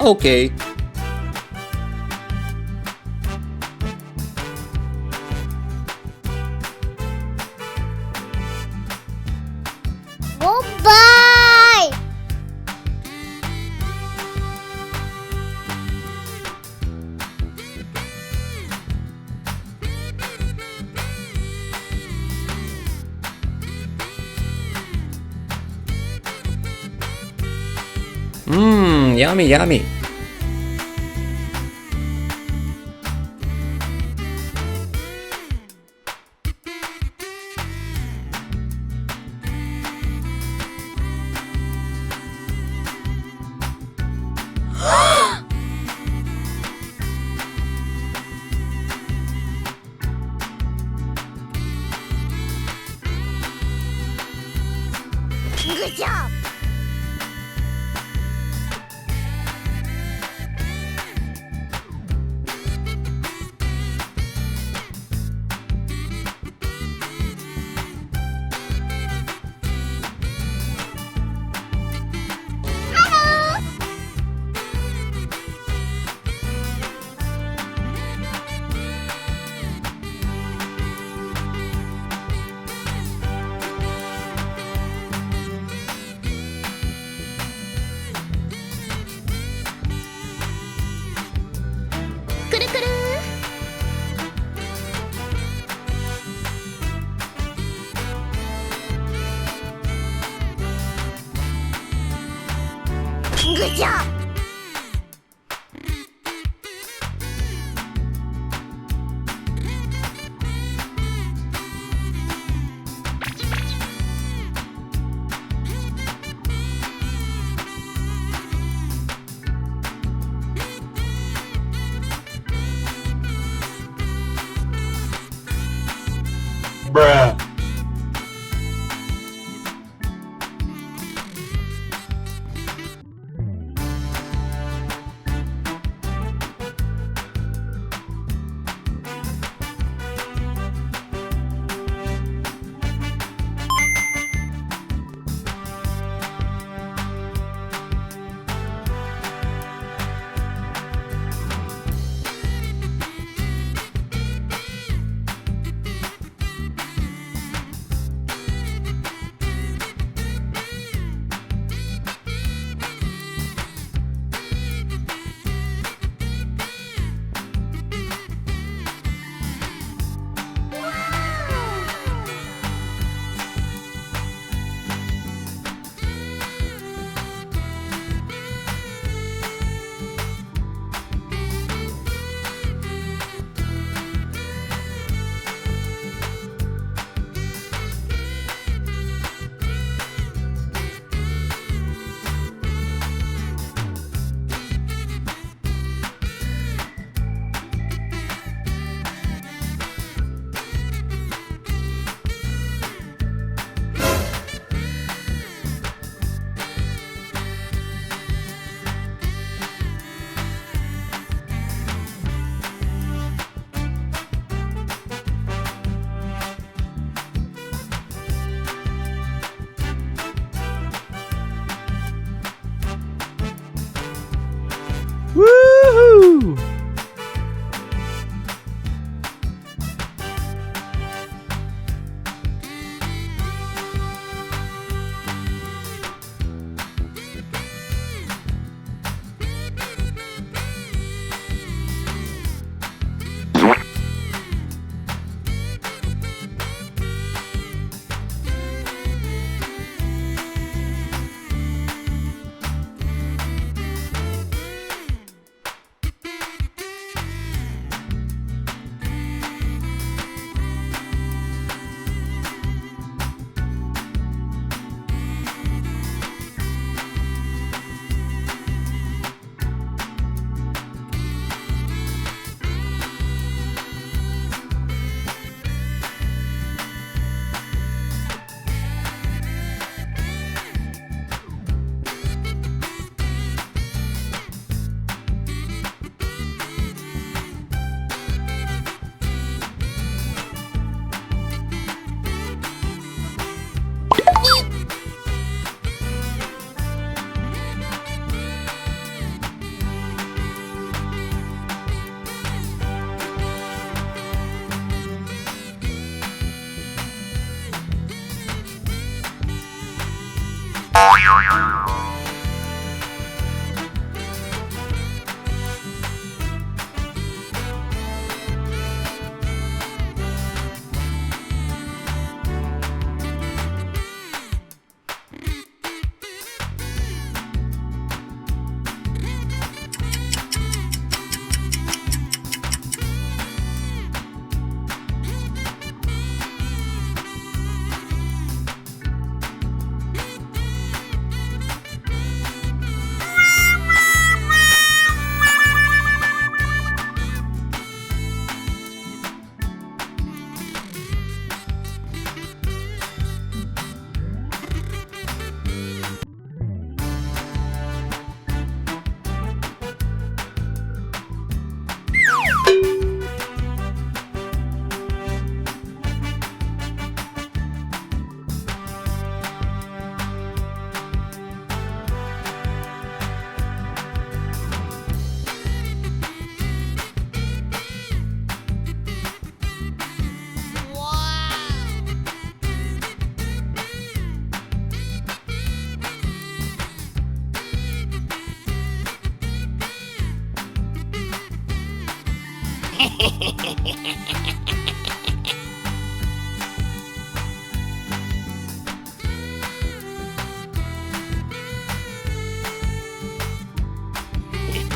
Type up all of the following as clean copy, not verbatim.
Okay. Goodbye. Yummy, yummy. Good job.くるくる。Good job. Bruh.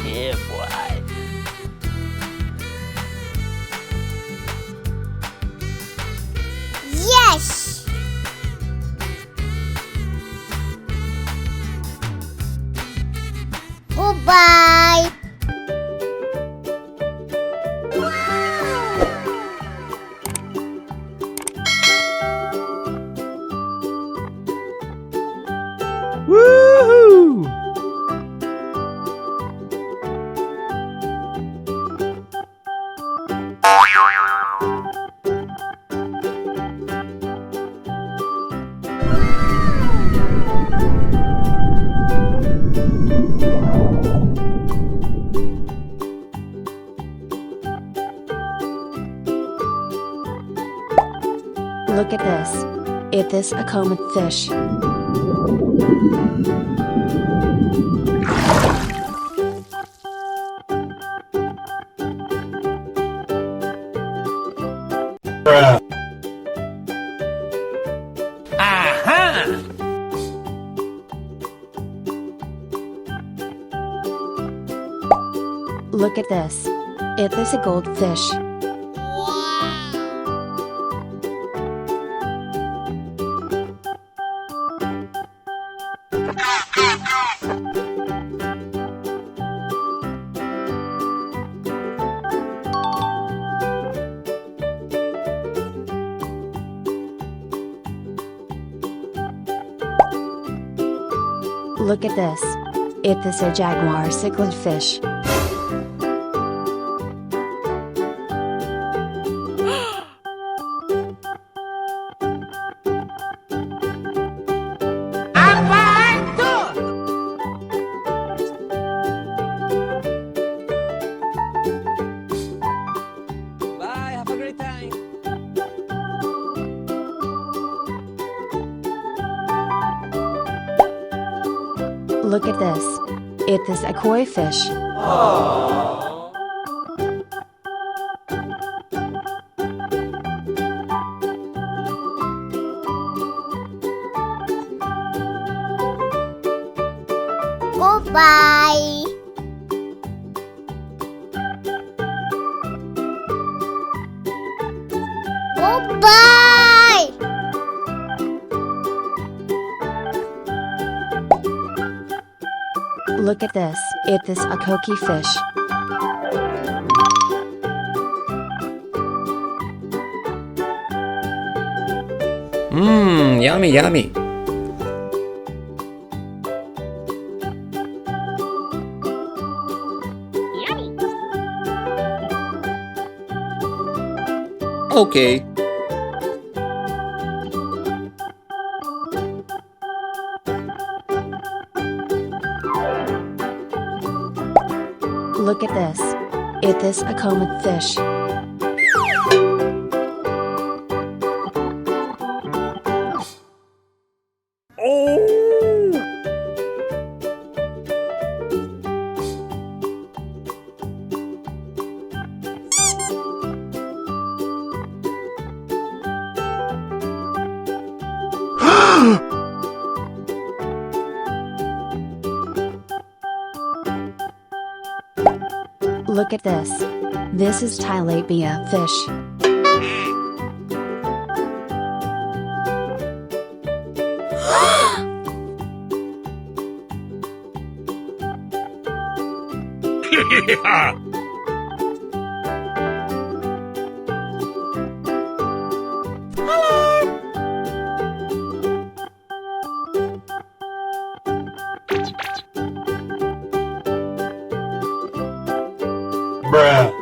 Yeah, boy. Yes! Goodbye! Woohoo! Look at this. Is this a common fish? Look at this. Is this a goldfish? Look at this. Is this a jaguar cichlid fish? Bye, have a great time. Look at this. Is this a koi fish? Goodbye! Goodbye! Look at this. Is this a koki fish? Mmm, yummy, yummy. Okay. Look at this. Is this a common fish? Oh! Look at this. This is tilapia fish. Bruh.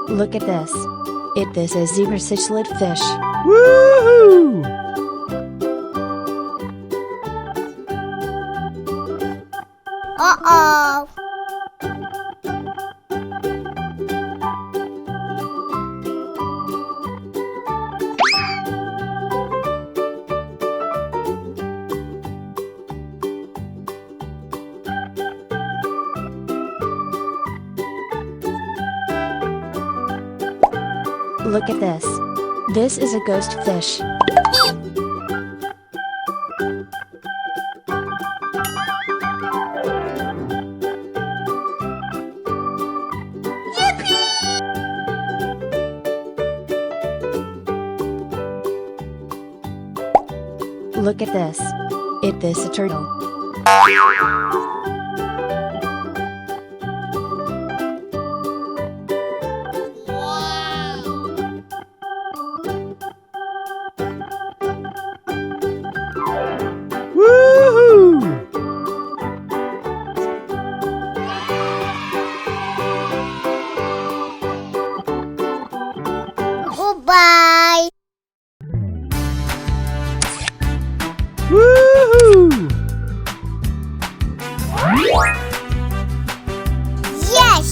Look at this. This is zebra cichlid fish. Woohoo! Uh-oh. Look at this. This is a ghost fish. Look at this. This is a turtle. Woohoo! Goodbye. Woohoo! Yes.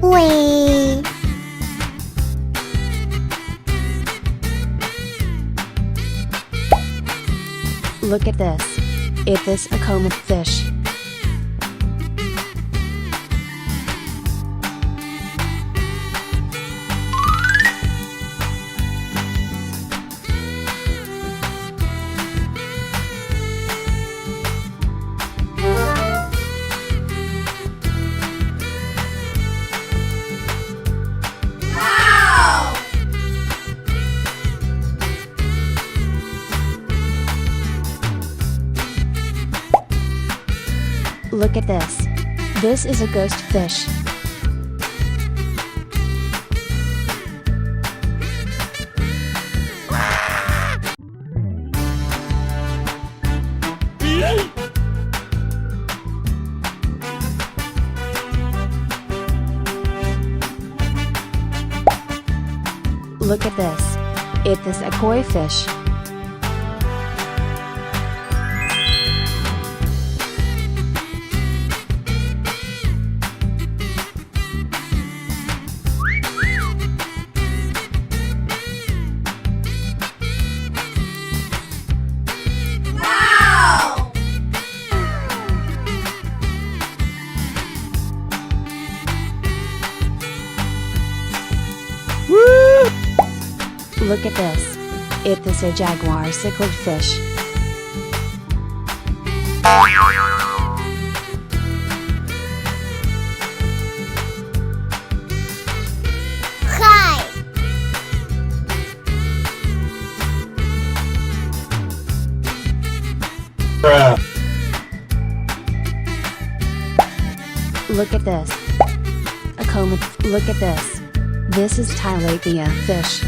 Wee. Look at this. This is a comb of fish. Look at this. This is a ghost fish. Look at this. This is a koi fish. Look at this. This is a jaguar cichlid fish. Hi. Bruh. Look at this. A comb of. Look at this. This is tilapia fish.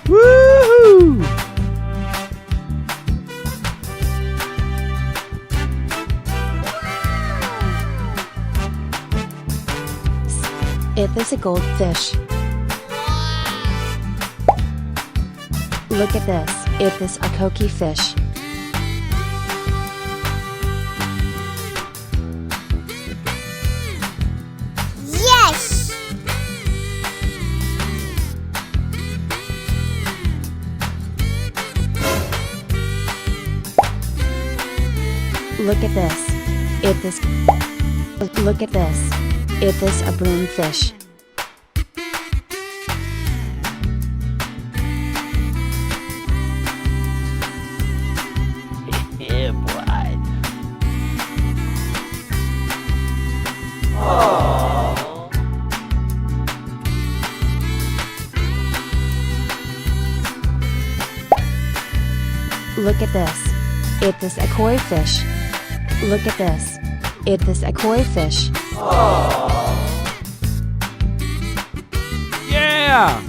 Woohoo! This is a goldfish. Look at this. This is a koki fish. Yes. Look at this. It this. Look at this. It this a broom fish. Yeah, boy. Look at this. It this a koi fish. Look at this. It this a koi fish. Yeah!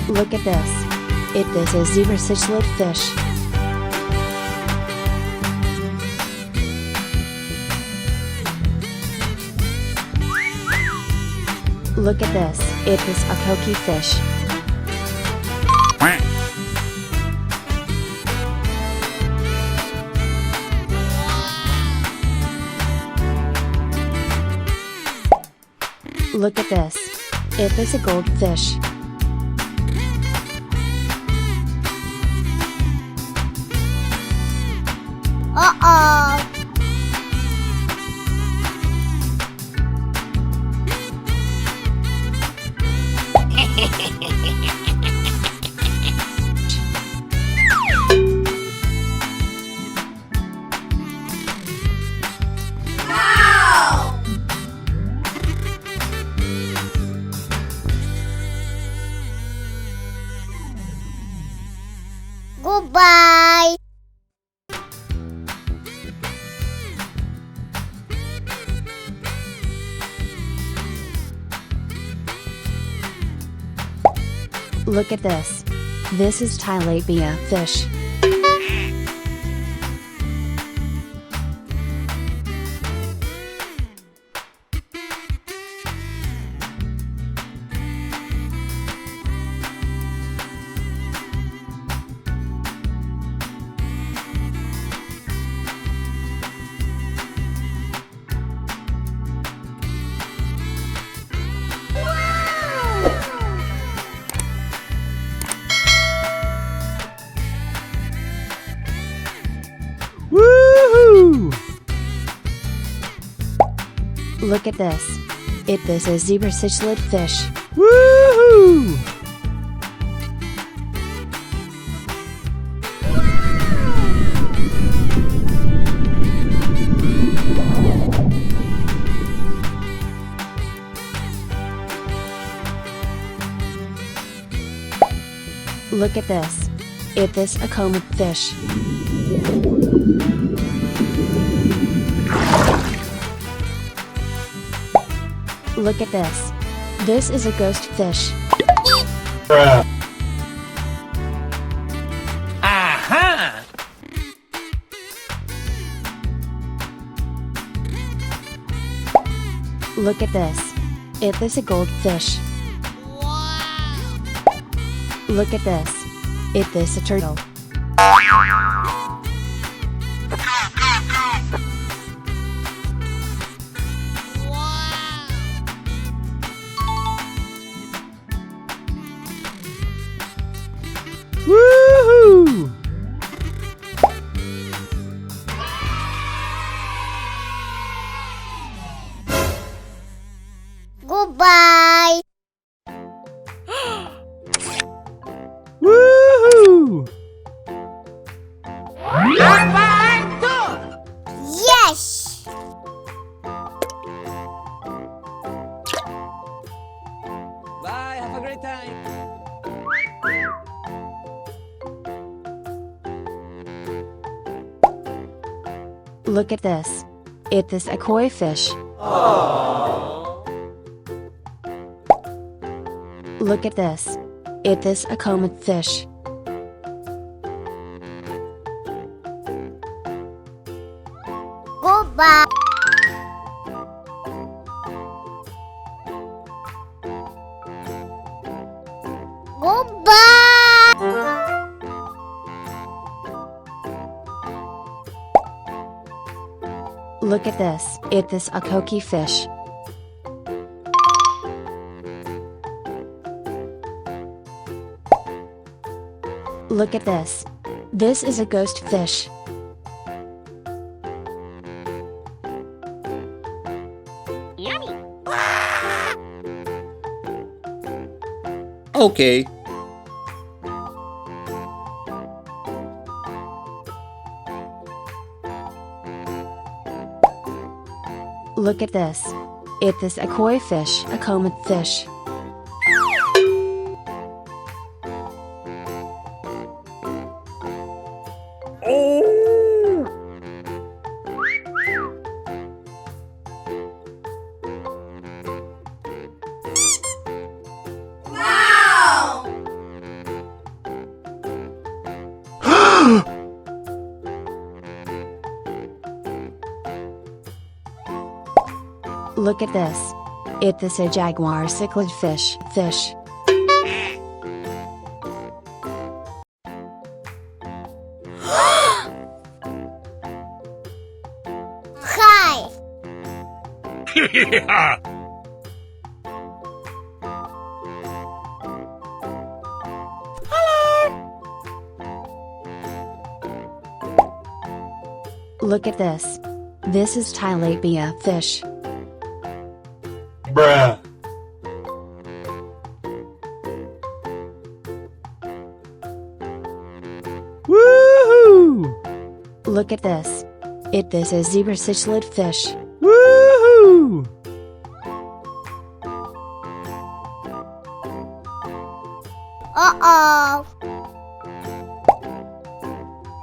Look at this. It this a zebra cichlid fish. Look at this. It this a koki fish. Look at this. It this a goldfish. Uh-oh. Goodbye. Look at this. This is tilapia fish. Woohoo! Look at this. It this a zebra cichlid fish. Woohoo! Look at this. It this a comb fish. Look at this. This is a ghost fish. Aha! Look at this. It this a goldfish. Look at this. It this a turtle. Woohoo! Goodbye. Woohoo! Yes. Bye, have a great time. Look at this. It this a koi fish. Look at this. It this a comet fish. Goodbye. Goodbye. Look at this. It this a koki fish. Look at this. This is a ghost fish. Okay. Look at this. It is a koi fish, a comet fish. Look at this. It is a jaguar cichlid fish. Hi. Look at this. This is tilapia fish. Bruh. Woohoo! Look at this. It is a zebra cichlid fish. Woohoo! Uh-oh.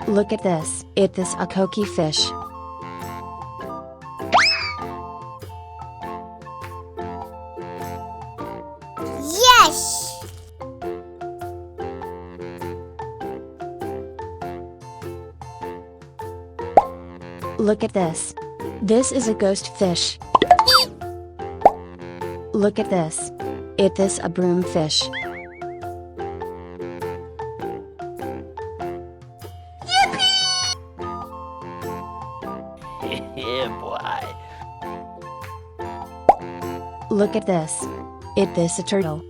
Look at this. It is a koki fish. Yes. Look at this. This is a ghost fish. Look at this. It is a broom fish. Yeah, boy. Look at this. It is a turtle.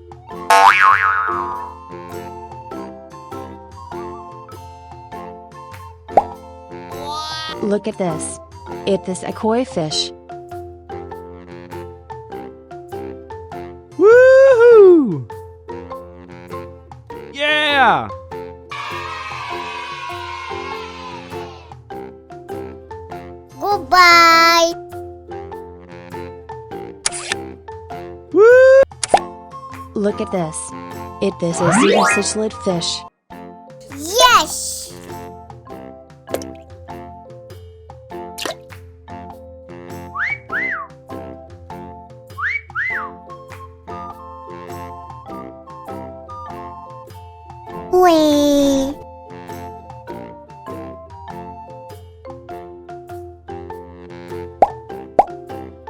Look at this. It is a koi fish. Woohoo! Yeah! Goodbye. Woo! Look at this. It is a zebra cichlid fish. Yes. Wee.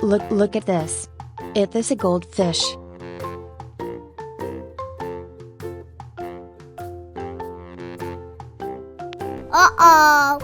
Look at this. It is a goldfish. Uh-oh.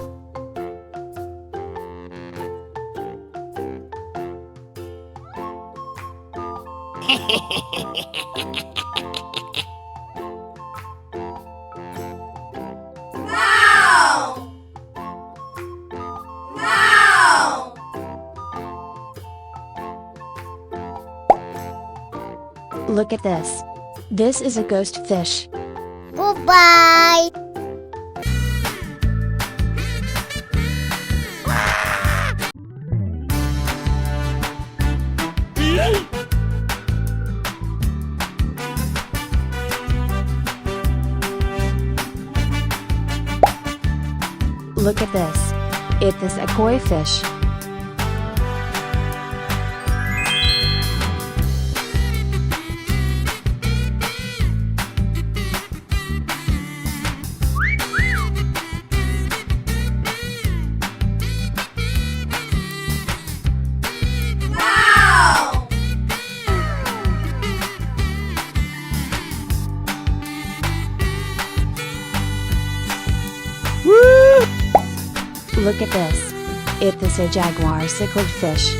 Look at this. This is a ghost fish. Goodbye. Look at this. It is a koi fish. Woo! Look at this. It is a jaguar cichlid fish.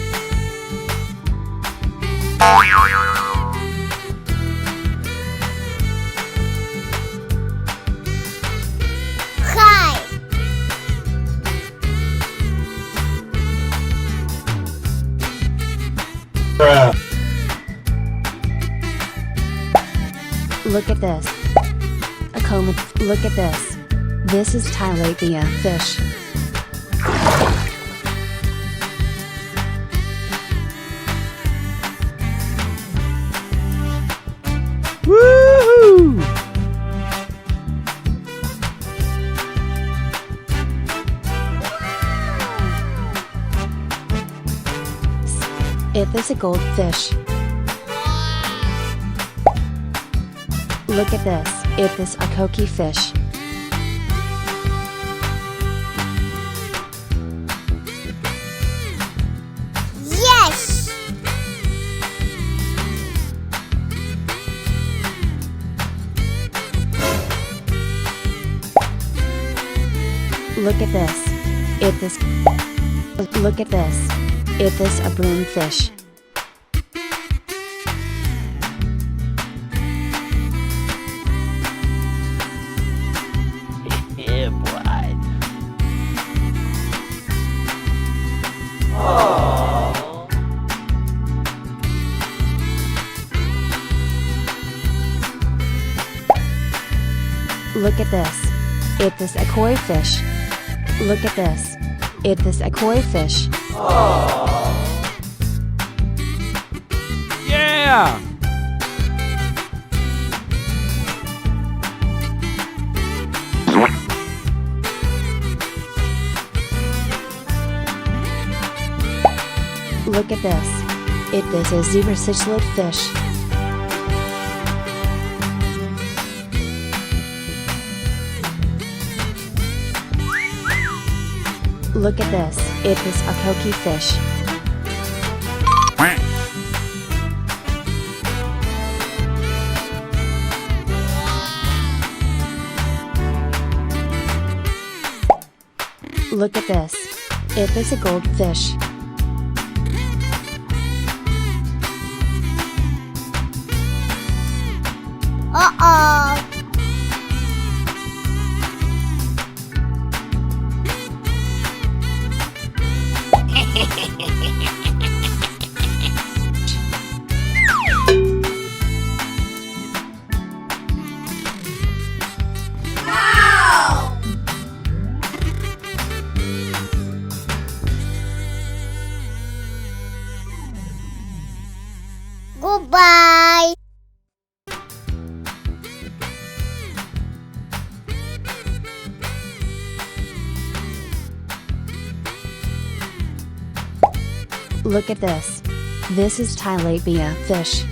Look at this. A coma. Look at this. This is tilapia fish. Woohoo! It is a goldfish. Look at this. It is a koki fish. Yes. Look at this. It is. Look at this. It is a broomfish. Yeah, boy. Look at this. It is a koi fish. Look at this. It is a koi fish. Yeah! Look at this. It is a zebra cichlid fish. Look at this. It is a koki fish. Look at this. It is a goldfish. Uh-oh. Goodbye. Look at this. This is tilapia fish.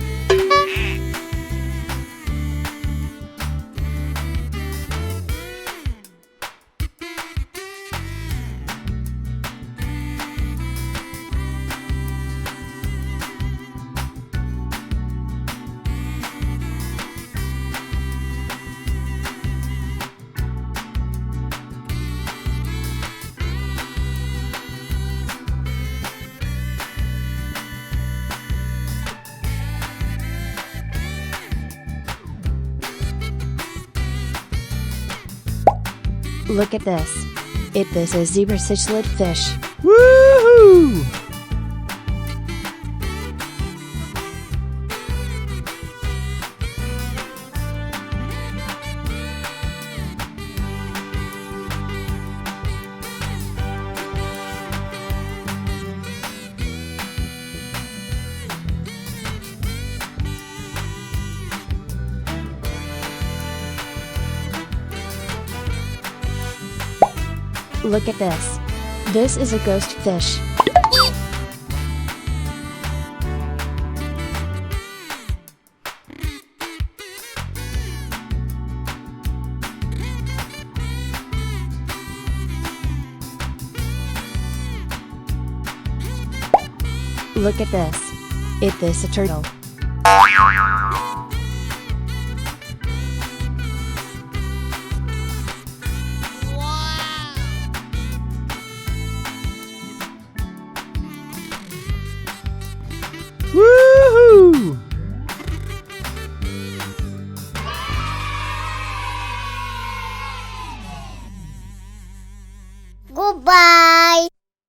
Look at this. It is a zebra cichlid fish. Woohoo! Look at this. This is a ghost fish. Look at this. It is a turtle.